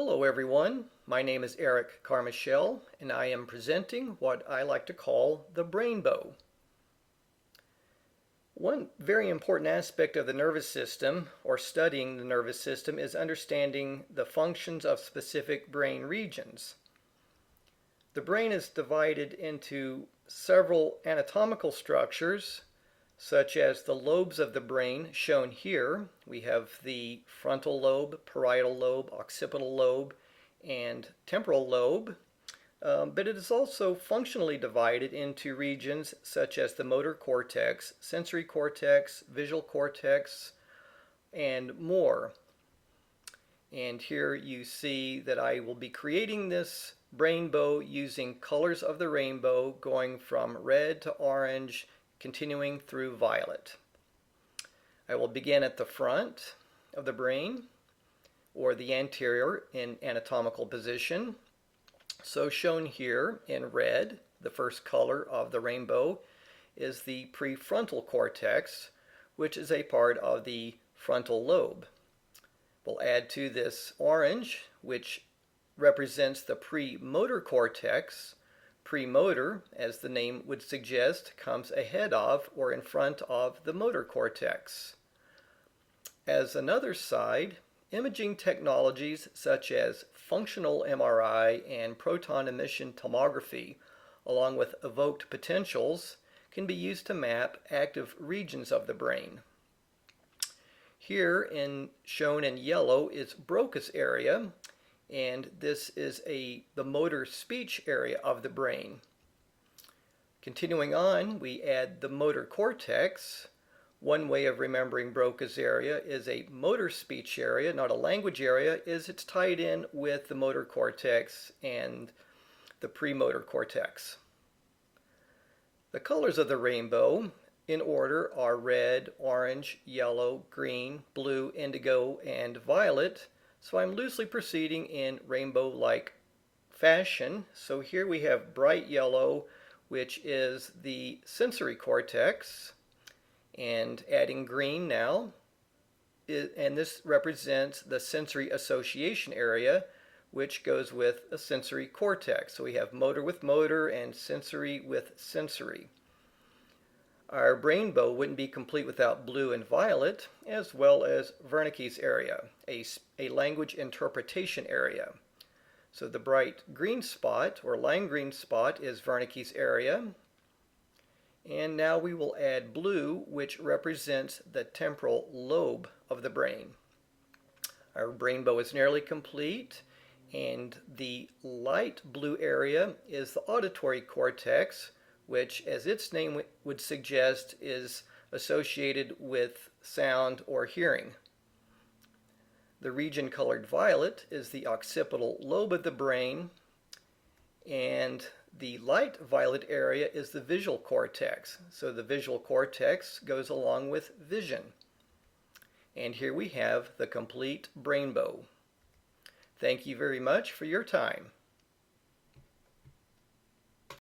Hello everyone, my name is Eric Carmichael and I am presenting what I like to call the Brainbow. One very important aspect of the nervous system, or studying the nervous system, is understanding the functions of specific brain regions. The brain is divided into several anatomical structures, such as the lobes of the brain shown here. We have the frontal lobe, parietal lobe, occipital lobe, and temporal lobe. But it is also functionally divided into regions such as the motor cortex, sensory cortex, visual cortex, and more. And here you see that I will be creating this Brainbow using colors of the rainbow going from red to orange, continuing through violet. I will begin at the front of the brain, or the anterior in anatomical position. So shown here in red, the first color of the rainbow is the prefrontal cortex, which is a part of the frontal lobe. We'll add to this orange, which represents the premotor cortex. Premotor, as the name would suggest, comes ahead of or in front of the motor cortex. As another side, imaging technologies such as functional MRI and proton emission tomography, along with evoked potentials, can be used to map active regions of the brain. Here, shown in yellow, is Broca's area, and this is the motor speech area of the brain. Continuing on, we add the motor cortex. One way of remembering Broca's area is a motor speech area, not a language area, is it's tied in with the motor cortex and the premotor cortex. The colors of the rainbow in order are red, orange, yellow, green, blue, indigo, and violet. So I'm loosely proceeding in rainbow-like fashion. So here we have bright yellow, which is the sensory cortex, and adding green now, and this represents the sensory association area, which goes with a sensory cortex. So we have motor with motor and sensory with sensory. Our Brainbow wouldn't be complete without blue and violet, as well as Wernicke's area, a language interpretation area. So the bright green spot, or lime green spot, is Wernicke's area. And now we will add blue, which represents the temporal lobe of the brain. Our Brainbow is nearly complete, and the light blue area is the auditory cortex, which, as its name would suggest, is associated with sound or hearing. The region colored violet is the occipital lobe of the brain, and the light violet area is the visual cortex. So the visual cortex goes along with vision. And here we have the complete Brainbow. Thank you very much for your time.